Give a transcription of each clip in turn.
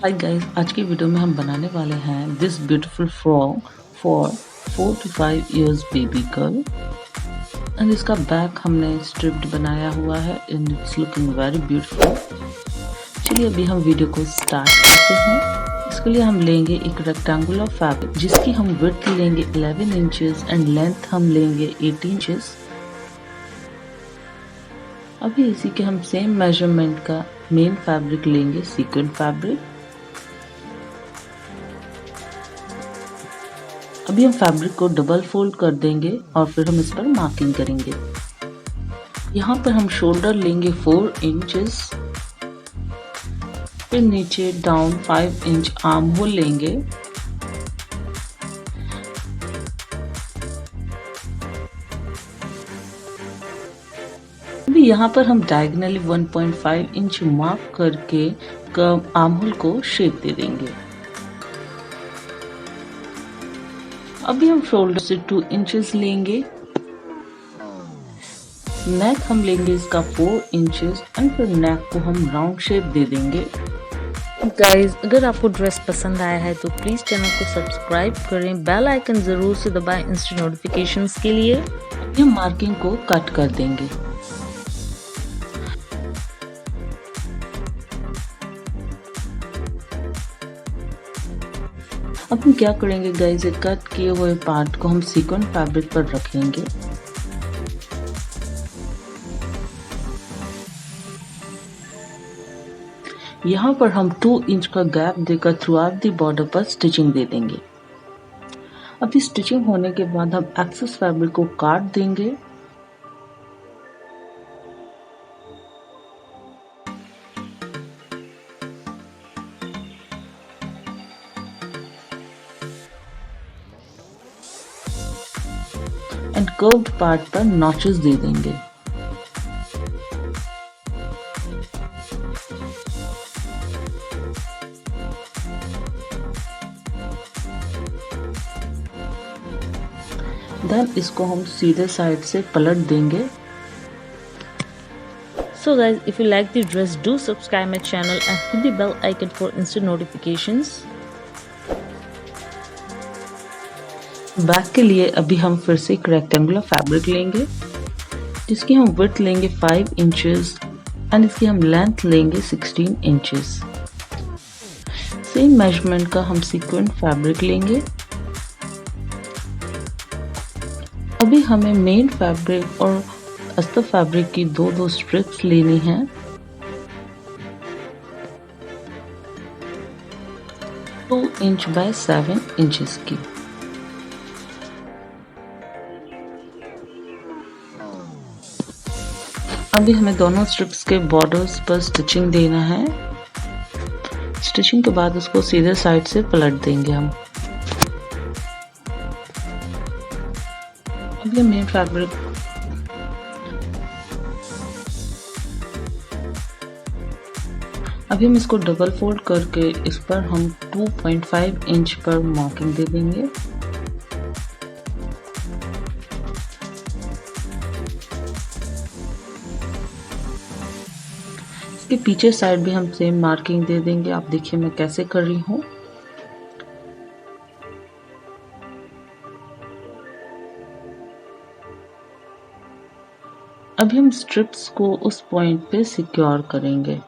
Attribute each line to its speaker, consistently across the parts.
Speaker 1: Hi guys, आज की video में हम बनाने वाले हैं this beautiful frock for 4 to 5 years baby girl and इसका बैक हमने स्ट्रिप्ड बनाया हुआ है and it's looking very beautiful. चलिए अभी हम वीडियो को स्टार्ट करते हैं। इसके लिए हम लेंगे एक रेक्टेंगुलर फैब्रिक जिसकी हम विड्थ लेंगे 11 इंचेस एंड लेंथ हम लेंगे 8 इंचेस। अभी इसी के हम सेम मेजरमेंट का मेन फैब्रिक लेंगे, सीक्वेंट फैब्रिक। अभी हम फैब्रिक को डबल फोल्ड कर देंगे और फिर हम इस पर मार्किंग करेंगे। यहाँ पर हम शोल्डर लेंगे 4 इंचेस, फिर नीचे डाउन 5 इंच आर्म होल लेंगे। अभी यहाँ पर हम डायगोनली 1.5 इंच मार्क करके आर्म होल को शेप दे देंगे। अभी हम शोल्डर से 2 इंचेस लेंगे। नेक हम लेंगे इसका 4 इंचेस एंड फिर नेक को हम राउंड शेप दे देंगे।
Speaker 2: गाइज, अगर आपको ड्रेस पसंद आया है तो प्लीज चैनल को सब्सक्राइब करें, बेल आइकन जरूर से दबाएं इंस्टेंट नोटिफिकेशंस के लिए।
Speaker 1: अभी हम मार्किंग को कट कर देंगे। अब हम क्या करेंगे गाइस, कट किए हुए पार्ट को हम सीक्वेंट फैब्रिक पर रखेंगे। यहाँ पर हम 2 इंच का गैप देकर थ्रू आउट दी बॉर्डर पर स्टिचिंग दे देंगे। अभी स्टिचिंग होने के बाद हम एक्सेस फैब्रिक को काट देंगे। एंड कर्व्ड पार्ट पर नॉचेस दे देंगे। देन इसको हम सीधे साइड से पलट देंगे।
Speaker 2: So guys, if you like the dress, do subscribe my channel and hit the bell icon for instant notifications.
Speaker 1: Back के लिए अभी हम फिर से एक रेक्टेंगुलर फैब्रिक लेंगे जिसकी हम विड्थ लेंगे 5 इंचेस एंड इसकी हम लेंथ लेंगे 16 इंचेस। सेम मेजरमेंट का हम सीक्वेंट फैब्रिक लेंगे। अभी हमें मेन फैब्रिक और अस्तर फैब्रिक की दो स्ट्रिप्स लेनी है। टू इंच बाय 7 इंचेस की। अभी हमें दोनों स्ट्रिप्स के बॉर्डर्स पर स्टिचिंग देना है। स्टिचिंग के बाद उसको सीधे साइड से पलट देंगे हम। अभी मेन फैब्रिक अभी हम इसको डबल फोल्ड करके इस पर हम 2.5 इंच पर मार्किंग दे देंगे। इसके पीछे साइड भी हम सेम मार्किंग दे देंगे। आप देखिए मैं कैसे कर रही हूँ। अभी हम स्ट्रिप्स को उस पॉइंट पे सिक्योर करेंगे।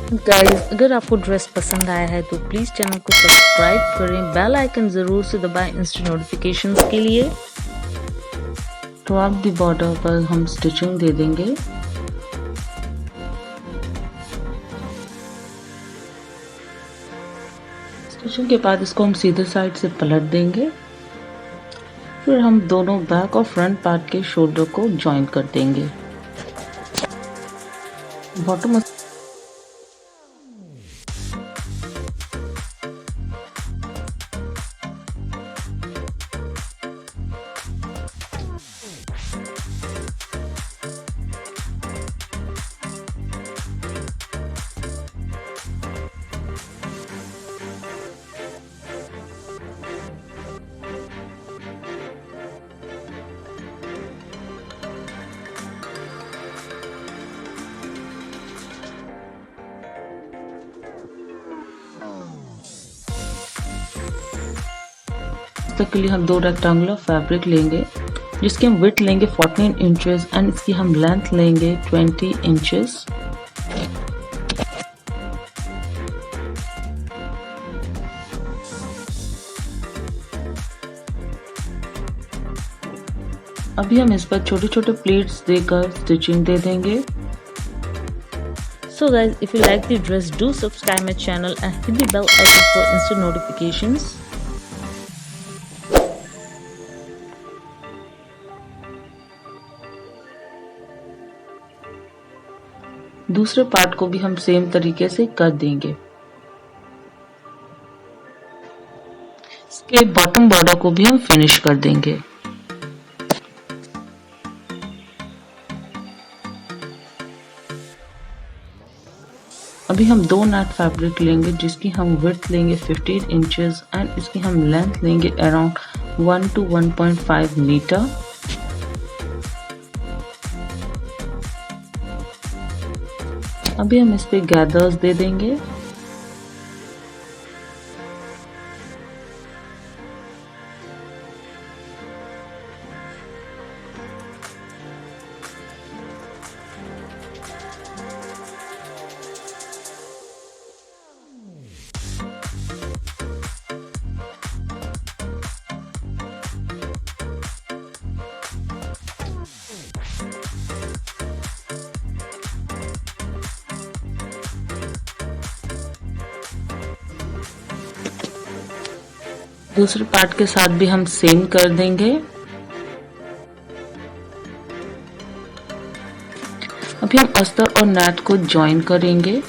Speaker 2: गाइज, अगर आपको ड्रेस पसंद आया है तो प्लीज चैनल को सब्सक्राइब करें, बेल आइकन जरूर से दबाएं इंस्टेंट नोटिफिकेशंस के लिए।
Speaker 1: थ्रू दी बॉर्डर पर हम स्टिचिंग दे देंगे। स्टिचिंग के बाद इसको हम सीधे साइड से पलट देंगे। फिर हम दोनों बैक और फ्रंट पार्ट के शोल्डर को जॉइन कर देंगे। बॉटम पालाजो के लिए हम 2 रेक्टेंगुलर फैब्रिक लेंगे जिसकी हम विड्थ लेंगे 14 इंचेस एंड इसकी हम लेंथ लेंगे 20 इंचेस। अभी हम इस पर छोटे छोटे प्लीट्स देकर स्टिचिंग दे देंगे।
Speaker 2: So guys, if you like the dress, do subscribe my channel and hit the bell icon for instant notifications.
Speaker 1: दूसरे पार्ट को भी हम सेम तरीके से कर देंगे। इसके बॉटम बॉर्डर को भी हम फिनिश कर देंगे। अभी हम 2 नेट फैब्रिक लेंगे जिसकी हम विड्थ लेंगे 15 इंचेस एंड इसकी हम लेंथ लेंगे अराउंड 1 to 1.5 मीटर। अभी हम इस पे गैदर्स दे देंगे। दूसरे पार्ट के साथ भी हम सेम कर देंगे। अभी हम अस्तर और नेट को जॉइन करेंगे।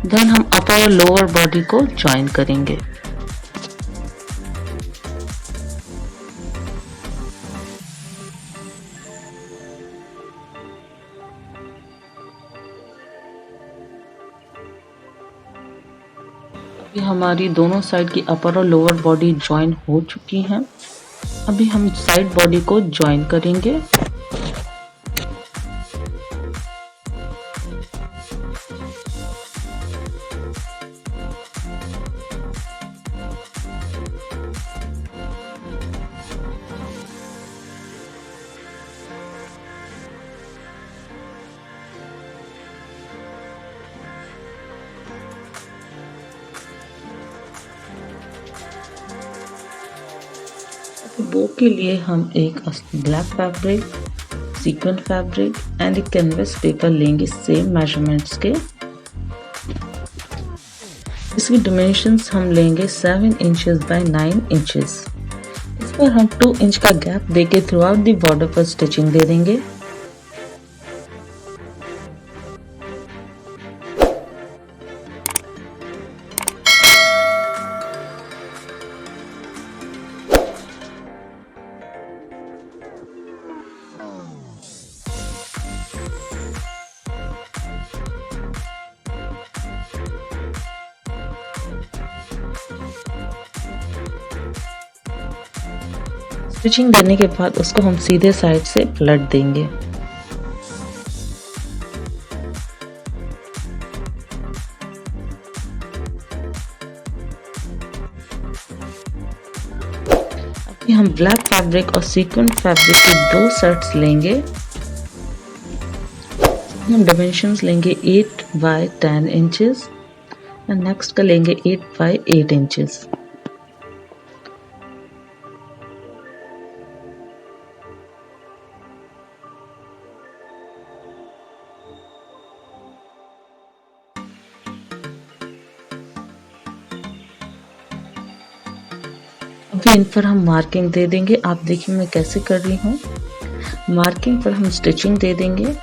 Speaker 1: देन हम अपर और लोअर बॉडी को ज्वाइन करेंगे। अभी हमारी दोनों साइड की अपर और लोअर बॉडी ज्वाइन हो चुकी हैं। अभी हम साइड बॉडी को ज्वाइन करेंगे। बो के लिए हम एक black fabric, sequin fabric and एक कैनवस पेपर लेंगे सेम मेजरमेंट्स के। इसकी डिमेंशंस हम लेंगे 7 इंचेस बाय 9 इंचेस। इस पर हम 2 इंच का गैप देके थ्रू आउट द बॉर्डर पर स्टिचिंग दे देंगे। स्टिचिंग देने के बाद उसको हम सीधे साइड से पलट देंगे। अभी हम ब्लैक फैब्रिक और सीक्वेंट फैब्रिक के 2 सेट्स लेंगे। हम डिमेंशंस लेंगे 8 बाय 10 इंचेस एंड नेक्स्ट का लेंगे 8 बाय 8 इंचेस। अभी इन पर हम मार्किंग दे देंगे। आप देखिए मैं कैसे कर रही हूँ। मार्किंग पर हम स्टिचिंग दे देंगे।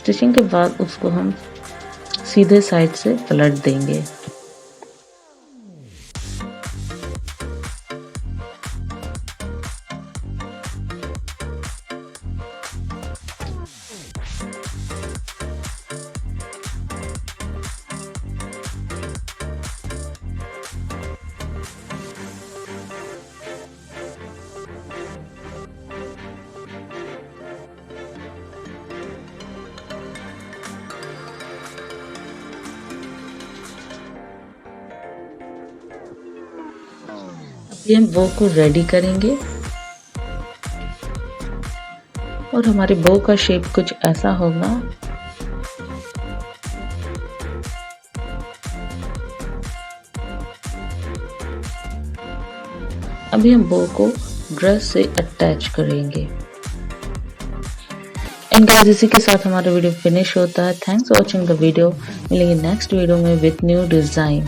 Speaker 1: स्टिचिंग के बाद उसको हम सीधे साइड से पलट देंगे। अभी हम बो को रेडी करेंगे और हमारे बो का शेप कुछ ऐसा होगा। अभी हम बो को ड्रेस से अटैच करेंगे। एंड गाइस, इसी के साथ हमारा वीडियो फिनिश होता है। Thanks for watching the video. मिलेंगे नेक्स्ट वीडियो में विथ न्यू डिजाइन।